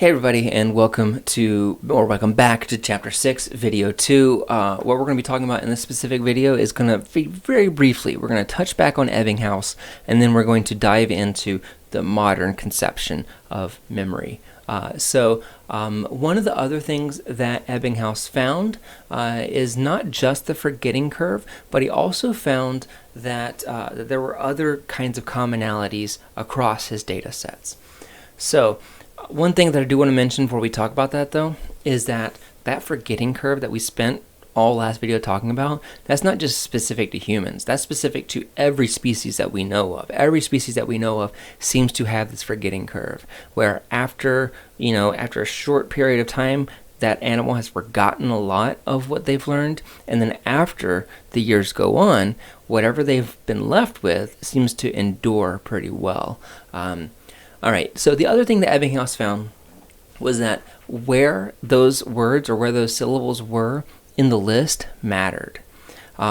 Hey everybody, and welcome back to Chapter 6, Video 2. What we're going to be talking about in this specific video is going to be very briefly. We're going to touch back on Ebbinghaus, and then we're going to dive into the modern conception of memory. One of the other things that Ebbinghaus found is not just the forgetting curve, but he also found that there were other kinds of commonalities across his data sets. So, one thing that I do want to mention before we talk about that, though, is that forgetting curve that we spent all last video talking about, that's not just specific to humans. That's specific to every species that we know of. Every species that we know of seems to have this forgetting curve, where after a short period of time, that animal has forgotten a lot of what they've learned, and then after the years go on, whatever they've been left with seems to endure pretty well. Alright, so the other thing that Ebbinghaus found was that where those words or where those syllables were in the list mattered.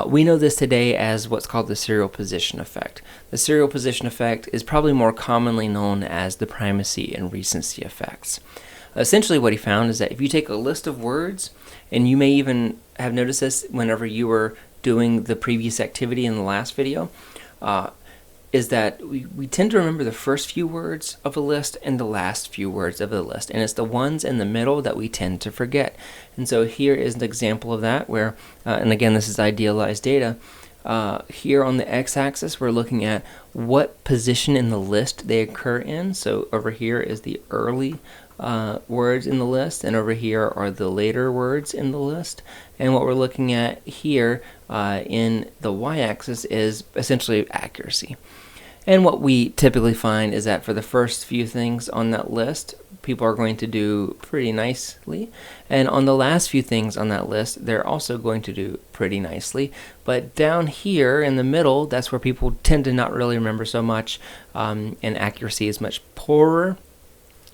We know this today as what's called the serial position effect. The serial position effect is probably more commonly known as the primacy and recency effects. Essentially what he found is that if you take a list of words, and you may even have noticed this whenever you were doing the previous activity in the last video, is that we tend to remember the first few words of a list and the last few words of the list. And it's the ones in the middle that we tend to forget. And so here is an example of that where, and again, this is idealized data. Here on the x-axis, we're looking at what position in the list they occur in. So over here is the early words in the list, and over here are the later words in the list. And what we're looking at here in the y-axis is essentially accuracy. And what we typically find is that for the first few things on that list, people are going to do pretty nicely. And on the last few things on that list, they're also going to do pretty nicely. But down here in the middle, that's where people tend to not really remember so much, and accuracy is much poorer.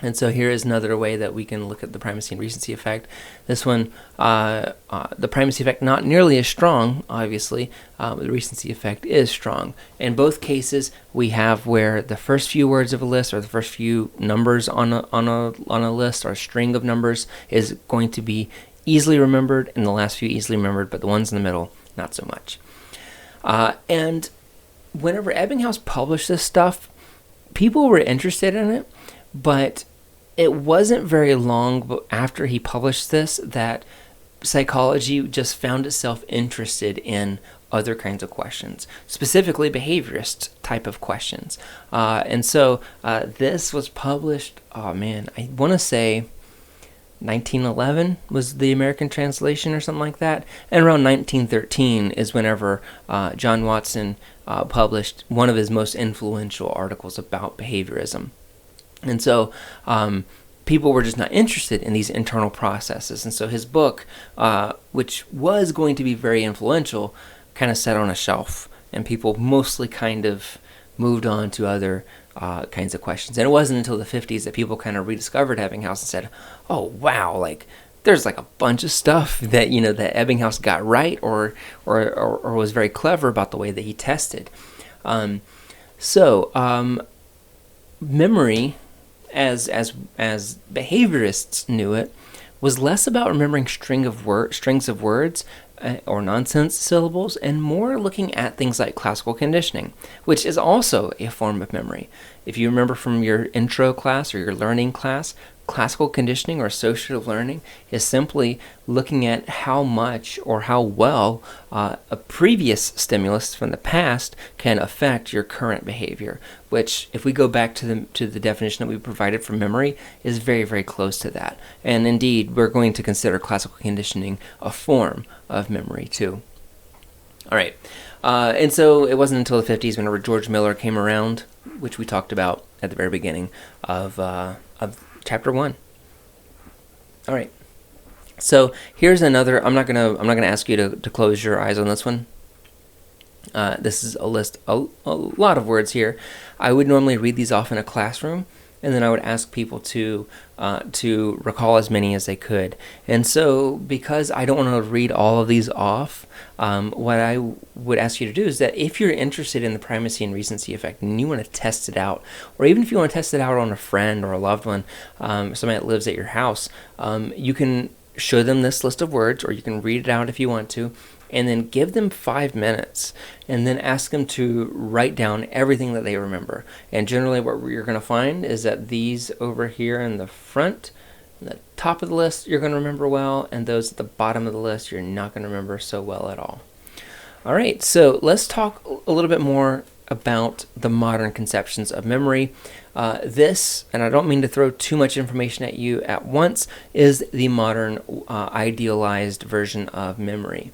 And so here is another way that we can look at the primacy and recency effect. This one, the primacy effect not nearly as strong, obviously. The recency effect is strong. In both cases, we have where the first few words of a list or the first few numbers on a list or a string of numbers is going to be easily remembered, and the last few easily remembered, but the ones in the middle, not so much. And whenever Ebbinghaus published this stuff, people were interested in it, but it wasn't very long after he published this that psychology just found itself interested in other kinds of questions, specifically behaviorist type of questions. And so this was published, I want to say 1911 was the American translation or something like that. And around 1913 is whenever John Watson published one of his most influential articles about behaviorism. And so people were just not interested in these internal processes. And so his book, which was going to be very influential, kind of sat on a shelf. And people mostly kind of moved on to other kinds of questions. And it wasn't until the 50s that people kind of rediscovered Ebbinghaus and said, oh, wow, there's a bunch of stuff that, that Ebbinghaus got right or was very clever about the way that he tested. Memory, as behaviorists knew it, was less about remembering strings of words or nonsense syllables, and more looking at things like classical conditioning, which is also a form of memory. If you remember from your intro class or your learning class, classical conditioning or associative learning is simply looking at how much or how well a previous stimulus from the past can affect your current behavior, which, if we go back to the definition that we provided for memory, is very, very close to that. And indeed, we're going to consider classical conditioning a form of memory too. All right. And so it wasn't until the 50s whenever George Miller came around, which we talked about at the very beginning of Chapter 1. All right. So here's another. I'm not gonna ask you to close your eyes on this one. This is a list, a lot of words here. I would normally read these off in a classroom, and then I would ask people to recall as many as they could. And so, because I don't want to read all of these off, what I would ask you to do is that if you're interested in the primacy and recency effect and you want to test it out, or even if you want to test it out on a friend or a loved one, somebody that lives at your house, you can show them this list of words, or you can read it out if you want to, and then give them 5 minutes and then ask them to write down everything that they remember. And generally what you're going to find is that these over here in the front, the top of the list, you're going to remember well, and those at the bottom of the list, you're not going to remember so well at all. All right, so let's talk a little bit more about the modern conceptions of memory. This, and I don't mean to throw too much information at you at once, is the modern idealized version of memory.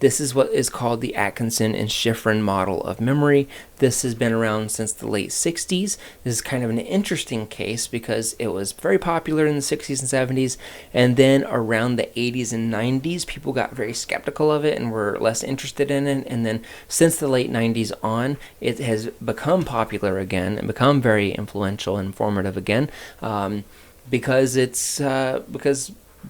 This is what is called the Atkinson and Shiffrin model of memory. This has been around since the late 60s. This is kind of an interesting case because it was very popular in the 60s and 70s, and then around the 80s and 90s, people got very skeptical of it and were less interested in it, and then since the late 90s on, it has become popular again and become very influential and informative again, because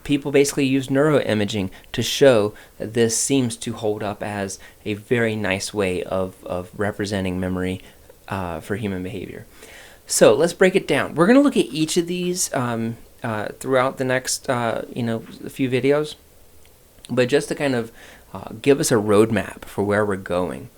people basically use neuroimaging to show that this seems to hold up as a very nice way of representing memory for human behavior. So let's break it down. We're going to look at each of these throughout the next few videos, but just to kind of give us a roadmap for where we're going.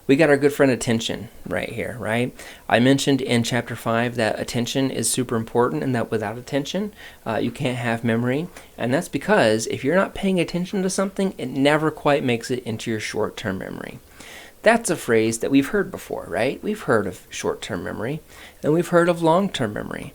We got our good friend attention right here, right? I mentioned in chapter 5 that attention is super important, and that without attention, you can't have memory. And that's because if you're not paying attention to something, it never quite makes it into your short-term memory. That's a phrase that we've heard before, right? We've heard of short-term memory, and we've heard of long-term memory.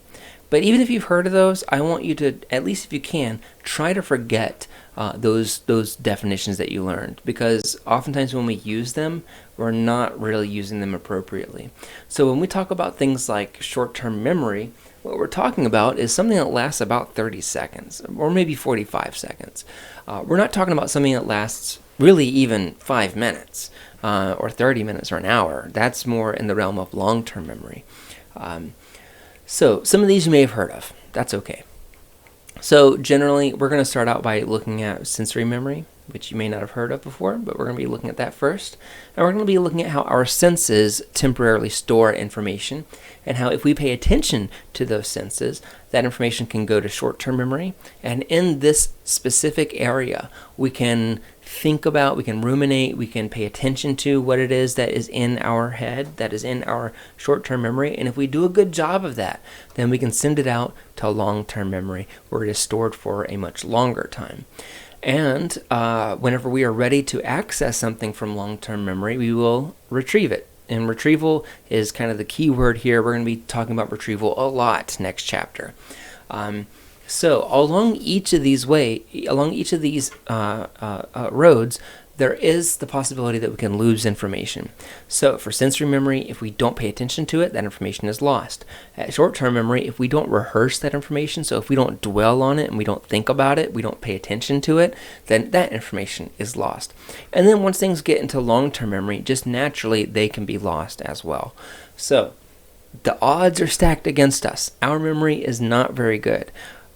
But even if you've heard of those, I want you to, at least if you can, try to forget those definitions that you learned, because oftentimes when we use them, we're not really using them appropriately. So when we talk about things like short-term memory, what we're talking about is something that lasts about 30 seconds, or maybe 45 seconds. We're not talking about something that lasts really even 5 minutes, or 30 minutes, or an hour. That's more in the realm of long-term memory. So some of these you may have heard of. That's okay. So generally, we're going to start out by looking at sensory memory, which you may not have heard of before, but we're going to be looking at that first. And we're going to be looking at how our senses temporarily store information, and how if we pay attention to those senses, that information can go to short-term memory. And in this specific area, we can think about, we can ruminate, we can pay attention to what it is that is in our head, that is in our short-term memory. And if we do a good job of that, then we can send it out to long-term memory, where it is stored for a much longer time. And whenever we are ready to access something from long-term memory, we will retrieve it. And retrieval is kind of the key word here. We're going to be talking about retrieval a lot next chapter. So along each of these roads, there is the possibility that we can lose information. So for sensory memory, if we don't pay attention to it, that information is lost. At short-term memory, if we don't rehearse that information, so if we don't dwell on it and we don't think about it, we don't pay attention to it, then that information is lost. And then once things get into long-term memory, just naturally, they can be lost as well. So the odds are stacked against us. Our memory is not very good.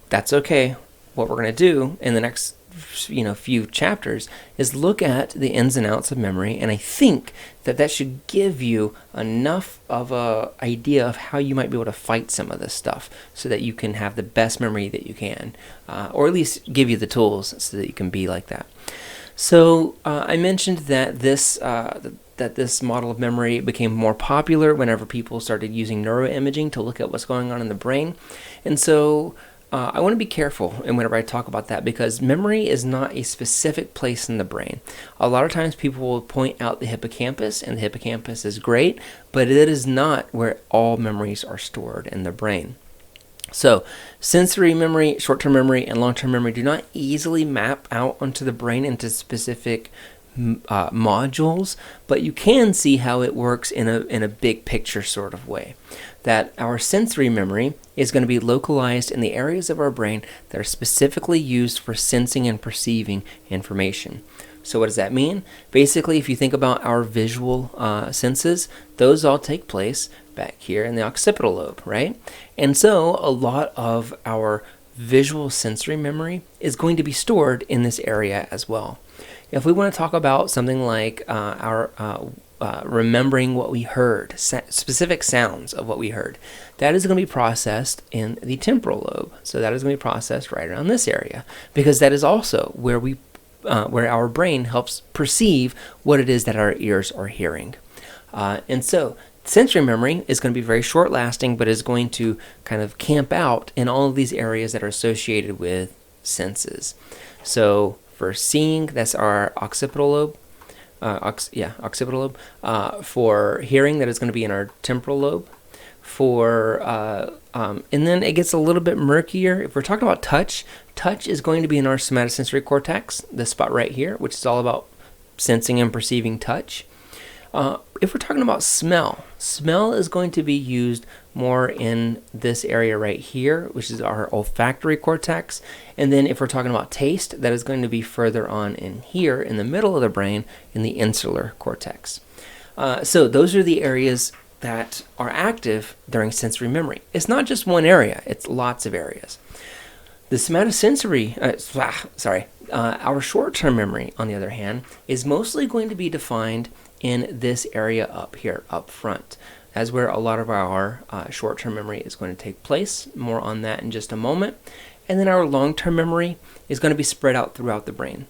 That's okay. What we're going to do in the next few chapters is look at the ins and outs of memory, and I think that should give you enough of a idea of how you might be able to fight some of this stuff, so that you can have the best memory that you can, or at least give you the tools so that you can be like that. So I mentioned that this model of memory became more popular whenever people started using neuroimaging to look at what's going on in the brain, and so I want to be careful whenever I talk about that, because memory is not a specific place in the brain. A lot of times people will point out the hippocampus, and the hippocampus is great, but it is not where all memories are stored in the brain. So sensory memory, short-term memory, and long-term memory do not easily map out onto the brain into specific modules, but you can see how it works in a big picture sort of way. That our sensory memory is going to be localized in the areas of our brain that are specifically used for sensing and perceiving information. So what does that mean? Basically, if you think about our visual senses, those all take place back here in the occipital lobe, right? And so a lot of our visual sensory memory is going to be stored in this area as well. If we want to talk about something like our remembering what we heard, specific sounds of what we heard, that is going to be processed in the temporal lobe. So that is going to be processed right around this area, because that is also where where our brain helps perceive what it is that our ears are hearing. And so sensory memory is going to be very short lasting, but is going to kind of camp out in all of these areas that are associated with senses. So for seeing, that's our occipital lobe. Occipital lobe. For hearing, that is going to be in our temporal lobe. And then it gets a little bit murkier. If we're talking about touch, touch is going to be in our somatosensory cortex, this spot right here, which is all about sensing and perceiving touch. If we're talking about smell, smell is going to be used more in this area right here, which is our olfactory cortex. And then if we're talking about taste, that is going to be further on in here in the middle of the brain in the insular cortex. So those are the areas that are active during sensory memory. It's not just one area, it's lots of areas. The somatosensory, our short-term memory, on the other hand, is mostly going to be defined in this area up here, up front. That's where a lot of our short-term memory is going to take place. More on that in just a moment. And then our long-term memory is going to be spread out throughout the brain.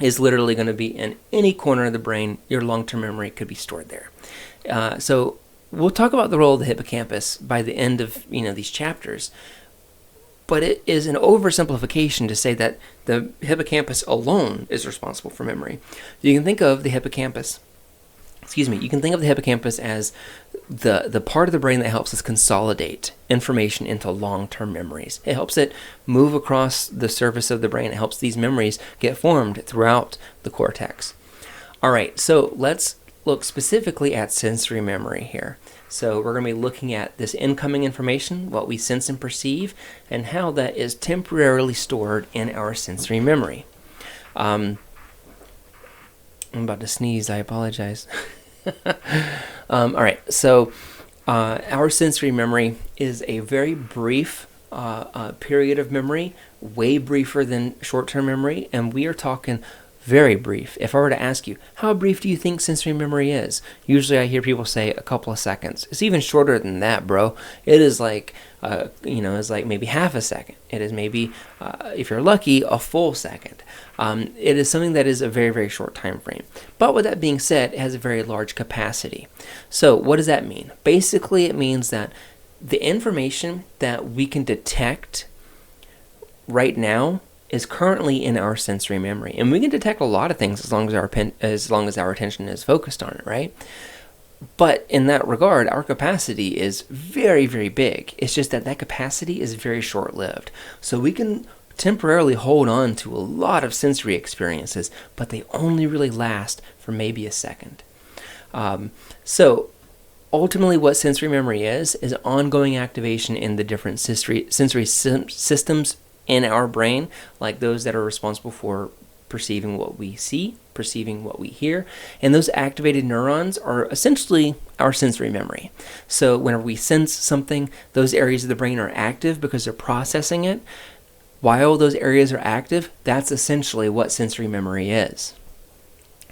It's literally going to be in any corner of the brain. Your long-term memory could be stored there. So we'll talk about the role of the hippocampus by the end of these chapters. But it is an oversimplification to say that the hippocampus alone is responsible for memory. You can think of the hippocampus as the part of the brain that helps us consolidate information into long-term memories. It helps it move across the surface of the brain. It helps these memories get formed throughout the cortex. All right, so let's look specifically at sensory memory here. So we're going to be looking at this incoming information, what we sense and perceive, and how that is temporarily stored in our sensory memory. I'm about to sneeze, I apologize. All right, so our sensory memory is a very brief period of memory, way briefer than short-term memory, and we are talking very brief. If I were to ask you, how brief do you think sensory memory is? Usually I hear people say a couple of seconds. It's even shorter than that, bro. It is like, it's like maybe half a second. It is maybe, if you're lucky, a full second. It is something that is a very, very short time frame. But with that being said, it has a very large capacity. So what does that mean? Basically, it means that the information that we can detect right now is currently in our sensory memory, and we can detect a lot of things as long as our attention is focused on it, right? But in that regard, our capacity is very, very big. It's just that capacity is very short-lived. So we can temporarily hold on to a lot of sensory experiences, but they only really last for maybe a second. So ultimately what sensory memory is ongoing activation in the different sensory systems in our brain, like those that are responsible for perceiving what we see, perceiving what we hear, and those activated neurons are essentially our sensory memory. So whenever we sense something, those areas of the brain are active because they're processing it. While those areas are active, that's essentially what sensory memory is.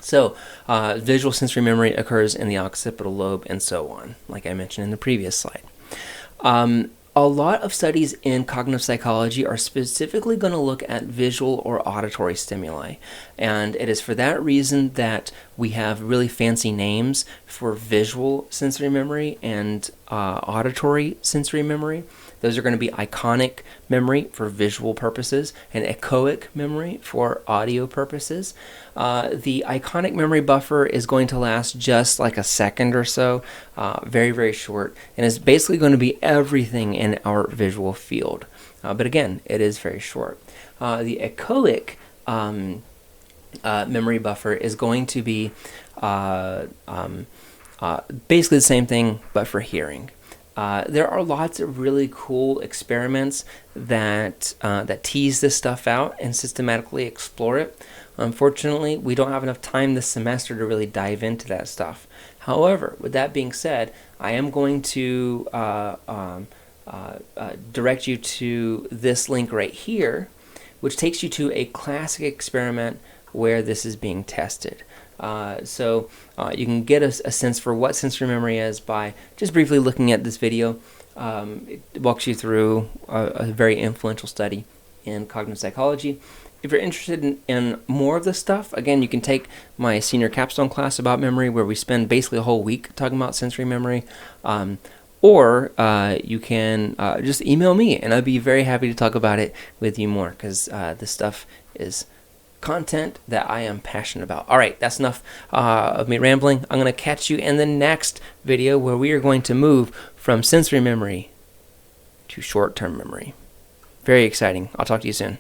So visual sensory memory occurs in the occipital lobe and so on, like I mentioned in the previous slide. A lot of studies in cognitive psychology are specifically going to look at visual or auditory stimuli, and it is for that reason that we have really fancy names for visual sensory memory and auditory sensory memory. Those are going to be iconic memory for visual purposes and echoic memory for audio purposes. The iconic memory buffer is going to last just like a second or so, very, very short, and is basically going to be everything in our visual field. But again, it is very short. The echoic memory buffer is going to be basically the same thing, but for hearing. There are lots of really cool experiments that tease this stuff out and systematically explore it. Unfortunately, we don't have enough time this semester to really dive into that stuff. However, with that being said, I am going to direct you to this link right here, which takes you to a classic experiment where this is being tested. So you can get a sense for what sensory memory is by just briefly looking at this video. It walks you through a very influential study in cognitive psychology. If you're interested in more of this stuff, again, you can take my senior capstone class about memory, where we spend basically a whole week talking about sensory memory. Or you can just email me, and I'd be very happy to talk about it with you more, because this stuff is content that I am passionate about. All right, that's enough of me rambling. I'm going to catch you in the next video, where we are going to move from sensory memory to short-term memory. Very exciting. I'll talk to you soon.